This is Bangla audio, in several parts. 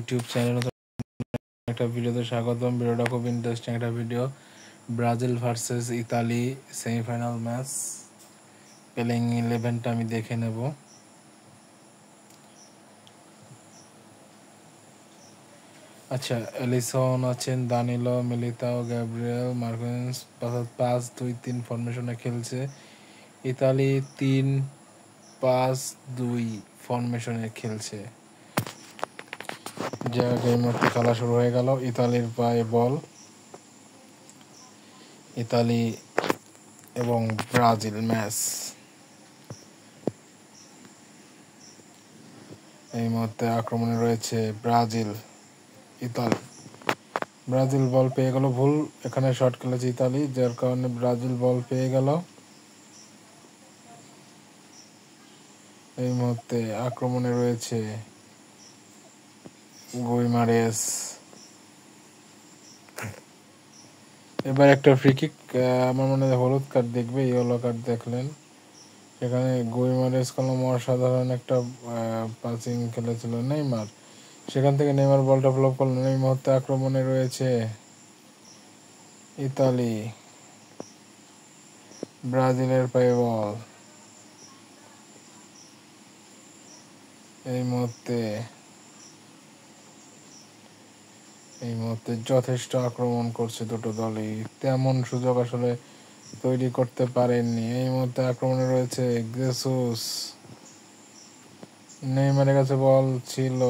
ইউটিউব চ্যানেল একটা ভিডিওতে স্বাগতম। ভিডিওটা খুব ইন্টারেস্টিং একটা video. Brazil versus Italy semifinal match, playing 11টা আমি দেখে নেব। আচ্ছা, এলিসন আছেন, দানিলো, মিলিতাও, গ্যাব্রিয়েল, মার্কিনস 5-2-3 ফরমেশনে খেলছে। ইতালি 3-5-2 ফরমেশনে খেলছে। যে এই মুহূর্তে খেলা শুরু হয়ে গেল। ইতালির পায়ে বল। ইতালি এবং ব্রাজিল ম্যাচ। এই মুহূর্তে আক্রমণে রয়েছে ব্রাজিল। ইতালি, ব্রাজিল বল পেয়ে গেল, ভুল, এখানে শট খেলেছে ইতালি, যার কারণে ব্রাজিল বল পেয়ে গেল। এই মুহূর্তে আক্রমণে রয়েছে গুইমারেস। এবার একটা ফ্রি কিক, আমার মনে হয় হলুদ কার্ড দেখবে, ইয়েলো কার্ড দেখলেন। সেখানে গুইমারেস কলম অসাধারণ একটা পাসিং খেলেছিল নেইমার, সেখান থেকে নেইমার বলটা ফ্লপ করলেন। এই মুহূর্তে আক্রমণে রয়েছে ইতালি, ব্রাজিলের পায়ে বল। এই মুহূর্তে যথেষ্ট আক্রমণ করছে দুটো দলই, তেমন সুযোগ আসলে তৈরি করতে পারেননি। এই মুহূর্তে আক্রমণে রয়েছে জেসুস, নেইমারের কাছে বল ছিল,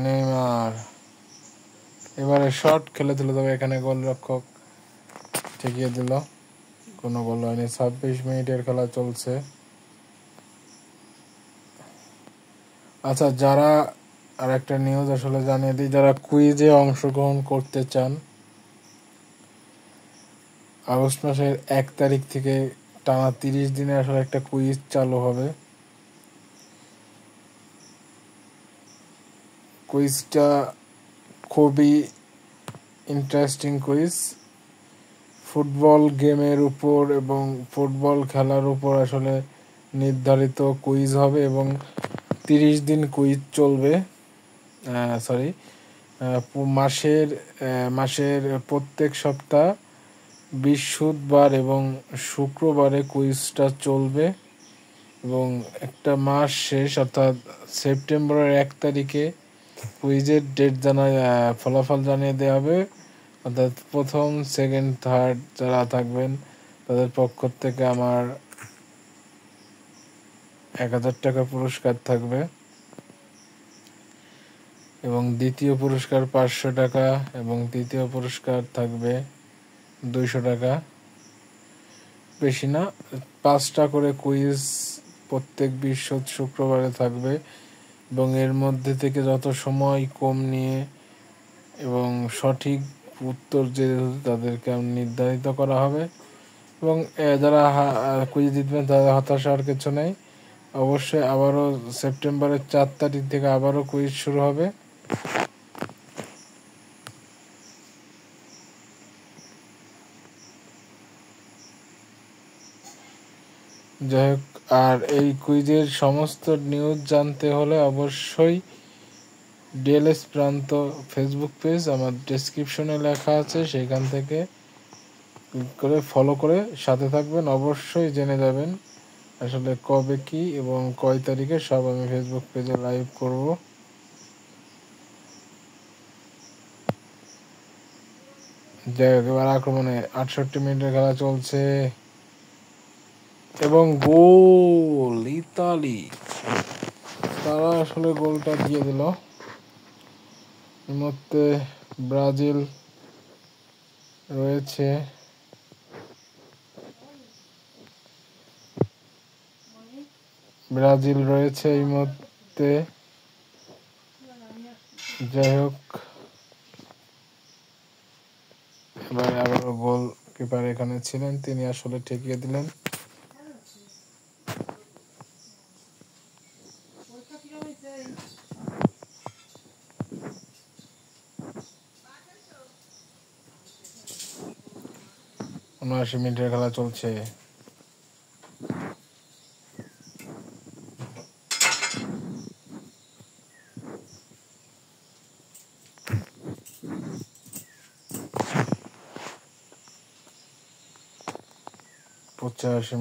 নেইমার এবারে শট খেলেছিল, তবে এখানে গোলরক্ষক ঠেকিয়ে দিল, কোনো গোল হয়নি। 26 মিনিটের খেলা চলছে। আচ্ছা, যারা আর একটা নিউজ আসলে জানিয়ে দিই, যারা কুইজে অংশগ্রহণ করতে চান, আগস্ট মাসের 1 তারিখ থেকে টানা 30 দিনে আসলে একটা কুইজ চালু হবে। কুইজটা খুবই ইন্টারেস্টিং কুইজ। ফুটবল গেমের উপর এবং ফুটবল খেলার উপর আসলে নির্ধারিত কুইজ হবে এবং 30 দিন কুইজ চলবে। মাসের প্রত্যেক সপ্তাহ বৃহস্পতিবার এবং শুক্রবারে কুইজটা চলবে এবং একটা মাস শেষ অর্থাৎ সেপ্টেম্বরের 1 তারিখে কুইজের ফলাফল জানিয়ে দেওয়া হবে। অর্থাৎ প্রথম, সেকেন্ড, থার্ড যারা থাকবেন তাদের পক্ষ থেকে আমার 1000 টাকা পুরস্কার থাকবে এবং দ্বিতীয় পুরস্কার 500 টাকা এবং তৃতীয় পুরস্কার থাকবে 200 টাকা। বেশি না, 5টা করে কুইজ প্রত্যেক শুক্রবারে থাকবে এবং এর মধ্যে থেকে যত সময় কম নিয়ে এবং সঠিক উত্তর যে তাদেরকে নির্ধারিত করা হবে এবং যারা কুইজ জিতবেন তাদের হতাশার কিছু নেই। অবশ্যই আবারও সেপ্টেম্বরের 4 তারিখ থেকে আবারও কুইজ শুরু হবে। যাই হোক, আর এই কুইজের সমস্ত নিউজ জানতে হলে অবশ্যই ডিএলএস প্রান্ত ফেসবুক পেজ আমার ডেসক্রিপশনে লেখা আছে, সেখান থেকে ক্লিক করে ফলো করে সাথে থাকবেন। অবশ্যই জেনে যাবেন আসলে কবে কি এবং কয় তারিখে সব আমি ফেসবুক পেজে লাইভ করব। যাই হোক, এবার আক্রমণে 68 মিনিটের খেলা চলছে এবং গোল ইতালি, তারা আসলে গোলটা দিয়ে দিল। এই মুহূর্তে ব্রাজিল রয়েছে, এই মুহূর্তে। যাই হোক, এবারে আবারও গোল কিপার এখানে ছিলেন, তিনি আসলে ঠেকিয়ে দিলেন। 79 মিনিটের খেলা চলছে।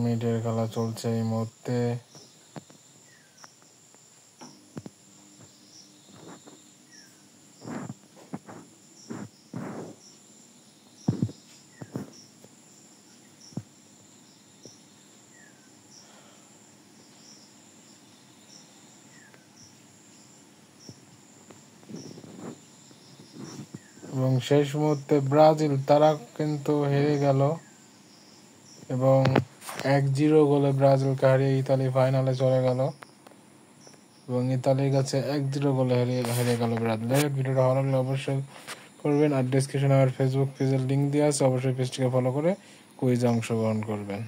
মিনিটের খেলা চলছে এই মুহূর্তে। এবং শেষ মুহূর্তে ব্রাজিল তারা কিন্তু হেরে গেল এবং 1-0 গোলে ব্রাজিলকে হারিয়ে ইতালি ফাইনালে চলে গেল এবং ইতালির কাছে 1-0 গোলে হেরে গেল ব্রাজিল। ভিডিওটা ভালো লাগলে অবশ্যই করবেন, আর ডেসক্রিপশনে আমার ফেসবুক পেজের লিঙ্ক দেওয়া আছে, অবশ্যই পেজটিকে ফলো করে কুইজে অংশগ্রহণ করবেন।